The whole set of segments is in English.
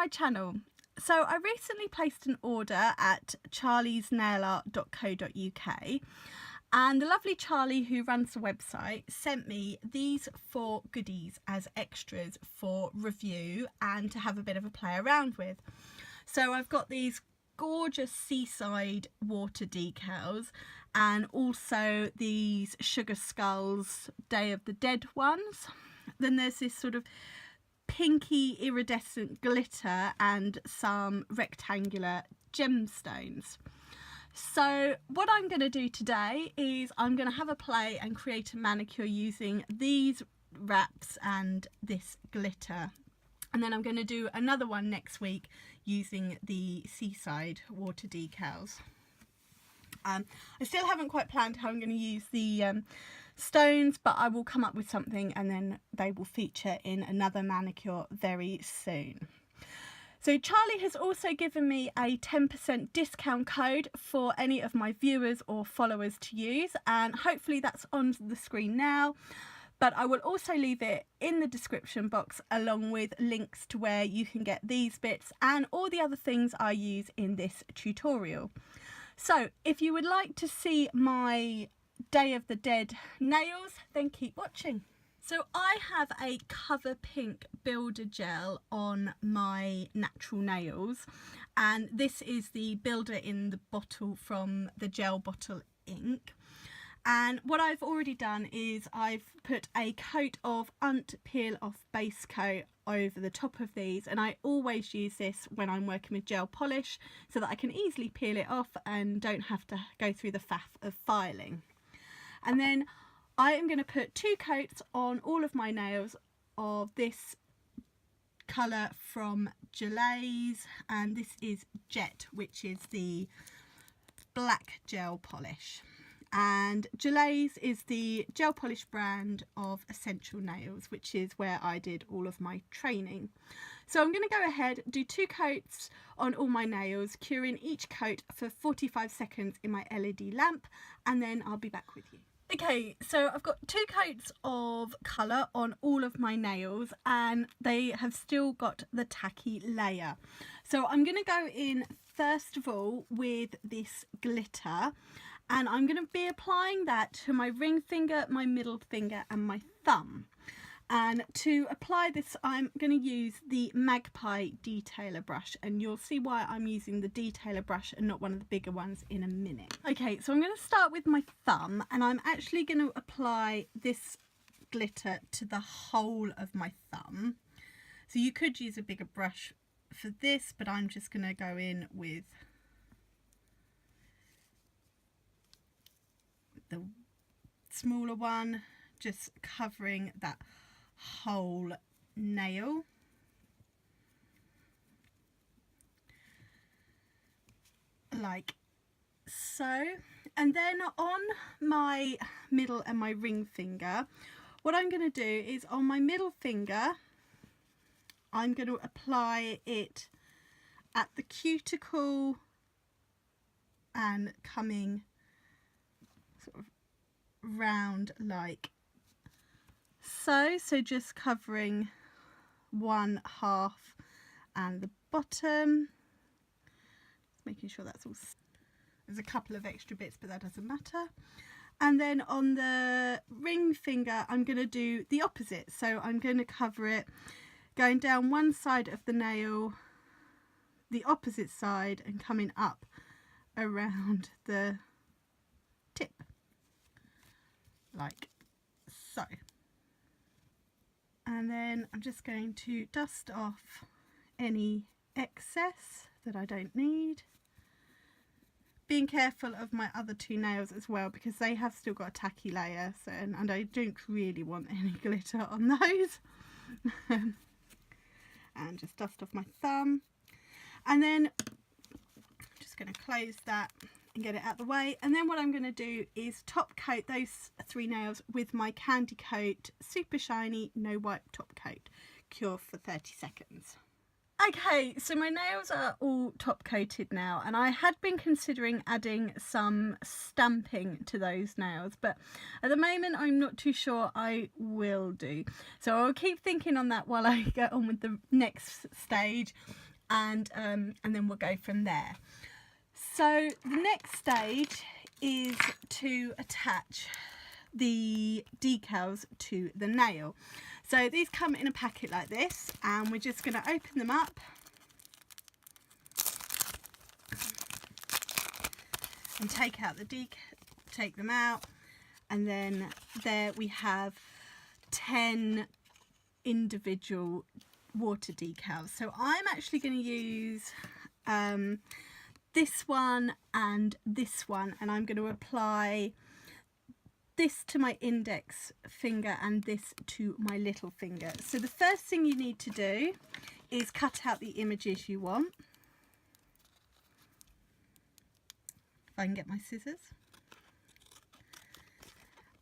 channel. So I recently placed an order at charliesnailart.co.uk, and the lovely Charlie, who runs the website, sent me these 4 goodies as extras for review and to have a bit of a play around with. So I've got these gorgeous seaside water decals, and also these Sugar Skulls Day of the Dead ones. Then there's this sort of pinky iridescent glitter and some rectangular gemstones. So what I'm going to do today is I'm going to have a play and create a manicure using these wraps and this glitter, and then I'm going to do another one next week using the seaside water decals. I still haven't quite planned how I'm going to use the stones, but I will come up with something and then they will feature in another manicure very soon. So Charlie has also given me a 10% discount code for any of my viewers or followers to use, and hopefully that's on the screen now, but I will also leave it in the description box along with links to where you can get these bits and all the other things I use in this tutorial. So if you would like to see my Day of the Dead nails, then keep watching. So I have a Cover Pink Builder Gel on my natural nails, and this is the builder in the bottle from the Gel Bottle Ink. And what I've already done is I've put a coat of Peel Off base coat over the top of these, and I always use this when I'm working with gel polish so that I can easily peel it off and don't have to go through the faff of filing. And then I am going to put 2 coats on all of my nails of this colour from Decals, and this is Jet, which is the black gel polish. And Decals is the gel polish brand of Essential Nails, which is where I did all of my training. So I'm going to go ahead, do 2 coats on all my nails, curing each coat for 45 seconds in my LED lamp, and then I'll be back with you. Okay, so I've got 2 coats of colour on all of my nails, and they have still got the tacky layer. So I'm going to go in first of all with this glitter, and I'm going to be applying that to my ring finger, my middle finger and my thumb. And to apply this, I'm going to use the Magpie detailer brush, and you'll see why I'm using the detailer brush and not one of the bigger ones in a minute. Okay, so I'm going to start with my thumb, and I'm actually going to apply this glitter to the whole of my thumb. So you could use a bigger brush for this, but I'm just going to go in with the smaller one, just covering that whole nail. Like so. And then on my middle and my ring finger, what I'm going to do is on my middle finger, I'm going to apply it at the cuticle and coming sort of round like so. So just covering one half and the bottom, making sure that's all. There's a couple of extra bits, but that doesn't matter. And then on the ring finger, I'm going to do the opposite. So I'm going to cover it going down one side of the nail, the opposite side, and coming up around the tip like so. And then I'm just going to dust off any excess that I don't need, being careful of my other 2 nails as well, because they have still got a tacky layer, so, and I don't really want any glitter on those. And just dust off my thumb, and then I'm just going to close that and get it out the way. And then what I'm going to do is top coat those 3 nails with my Candy Coat Super Shiny No Wipe Top Coat, cure for 30 seconds. Okay, so my nails are all top coated now, and I had been considering adding some stamping to those nails, but at the moment I'm not too sure I will do. So I'll keep thinking on that while I get on with the next stage. and then we'll go from there. So the next stage is to attach the decals to the nail. So these come in a packet like this, and we're just going to open them up and take out the take them out, and then there we have 10 individual water decals. So I'm actually going to use this one and this one, and I'm going to apply this to my index finger and this to my little finger. So the first thing you need to do is cut out the images you want. If I can get my scissors.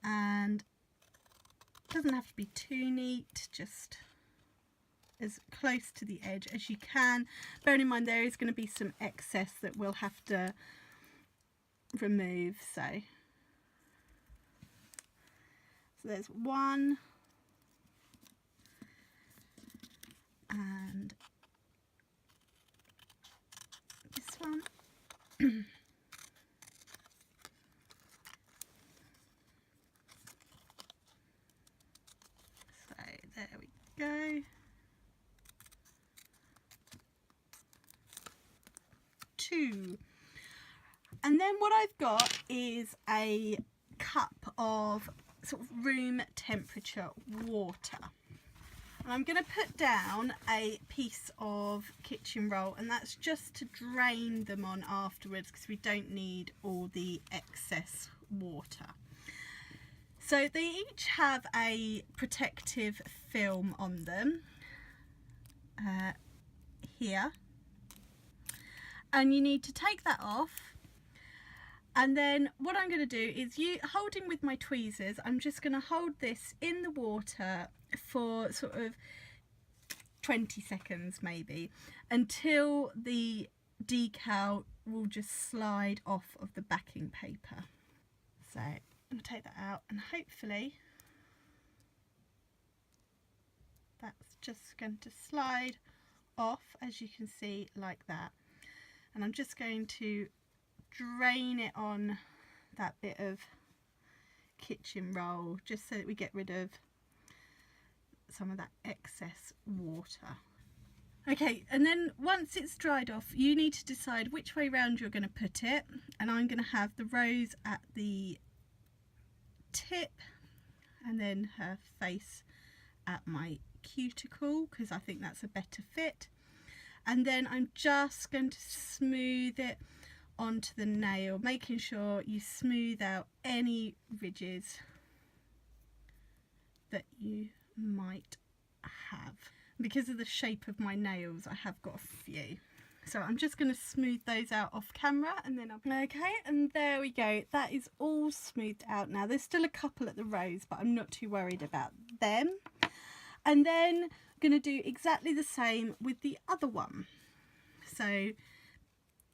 And it doesn't have to be too neat, just as close to the edge as you can. Bearing in mind there is going to be some excess that we'll have to remove. So there's one, and this one. So there we go. Two. And then what I've got is a cup of sort of room temperature water. And I'm going to put down a piece of kitchen roll, and that's just to drain them on afterwards because we don't need all the excess water. So they each have a protective film on them here, and you need to take that off. And then what I'm going to do is, holding with my tweezers, I'm just going to hold this in the water for sort of 20 seconds maybe, until the decal will just slide off of the backing paper. So I'm going to take that out, and hopefully that's just going to slide off, as you can see, like that. And I'm just going to drain it on that bit of kitchen roll, just so that we get rid of some of that excess water. Okay, and then once it's dried off, you need to decide which way round you're going to put it, and I'm going to have the rose at the tip and then her face at my cuticle, because I think that's a better fit. And then I'm just going to smooth it onto the nail, making sure you smooth out any ridges that you might have. Because of the shape of my nails, I have got a few. So I'm just going to smooth those out off camera, and then okay, and there we go. That is all smoothed out now. There's still a couple at the rose, but I'm not too worried about them. And then I'm going to do exactly the same with the other one. So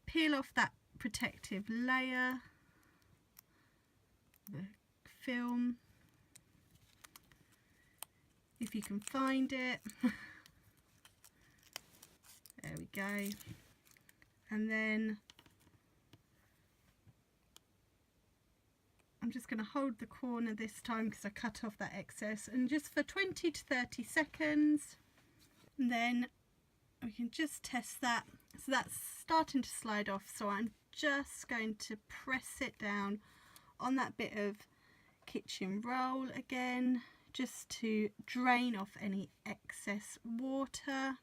peel off that protective layer, the film, if you can find it. There we go. And then I'm just going to hold the corner this time because I cut off that excess, and just for 20 to 30 seconds, and then we can just test that. So that's starting to slide off, so I'm just going to press it down on that bit of kitchen roll again, just to drain off any excess water.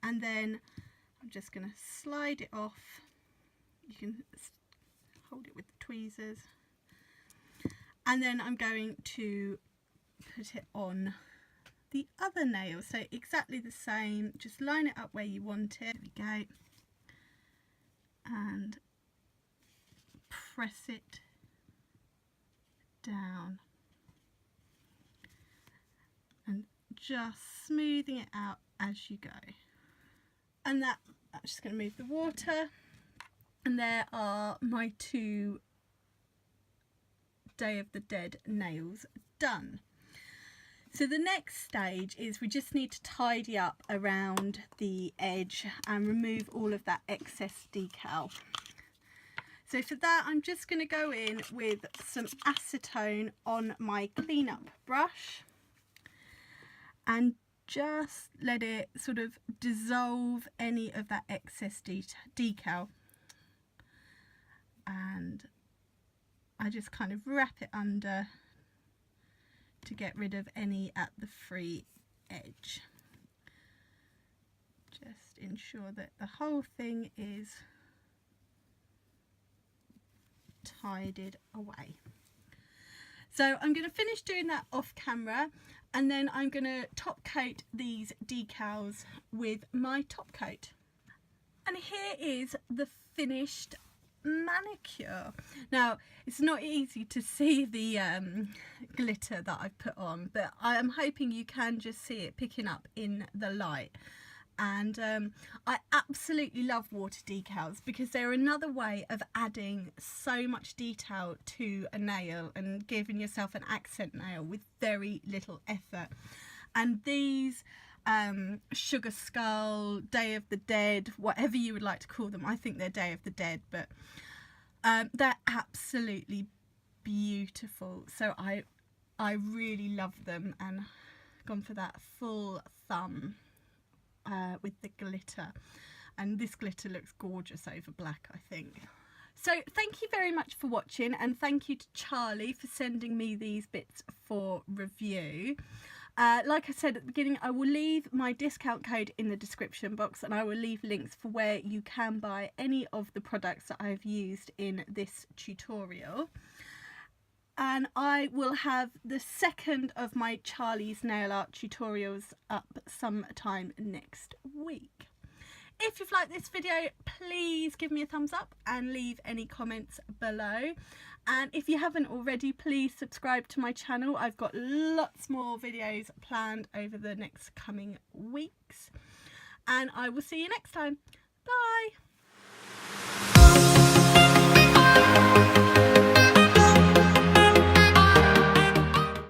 And then I'm just going to slide it off. You can hold it with the tweezers. And then I'm going to put it on the other nail. So exactly the same, just line it up where you want it. There we go. And press it down. And just smoothing it out as you go. And that, I'm just going to move the water, and there are my two Day of the Dead nails done. So the next stage is we just need to tidy up around the edge and remove all of that excess decal. So for that, I'm just going to go in with some acetone on my cleanup brush and just let it sort of dissolve any of that excess decal. And I just kind of wrap it under to get rid of any at the free edge. Just ensure that the whole thing is tidied away. So I'm going to finish doing that off camera, and then I'm going to top coat these decals with my top coat. And here is the finished manicure. Now, it's not easy to see the glitter that I've put on, but I am hoping you can just see it picking up in the light. And I absolutely love water decals because they're another way of adding so much detail to a nail and giving yourself an accent nail with very little effort. And these Sugar Skull, Day of the Dead, whatever you would like to call them, I think they're Day of the Dead, but they're absolutely beautiful. So I really love them, and gone for that full thumb with the glitter, and this glitter looks gorgeous over black, I think. So thank you very much for watching, and thank you to Charlie for sending me these bits for review. Like I said at the beginning, I will leave my discount code in the description box, and I will leave links for where you can buy any of the products that I've used in this tutorial. And I will have the second of my Charlie's nail art tutorials up sometime next week. If you've liked this video, please give me a thumbs up and leave any comments below. And if you haven't already, please subscribe to my channel. I've got lots more videos planned over the next coming weeks. And I will see you next time. Bye!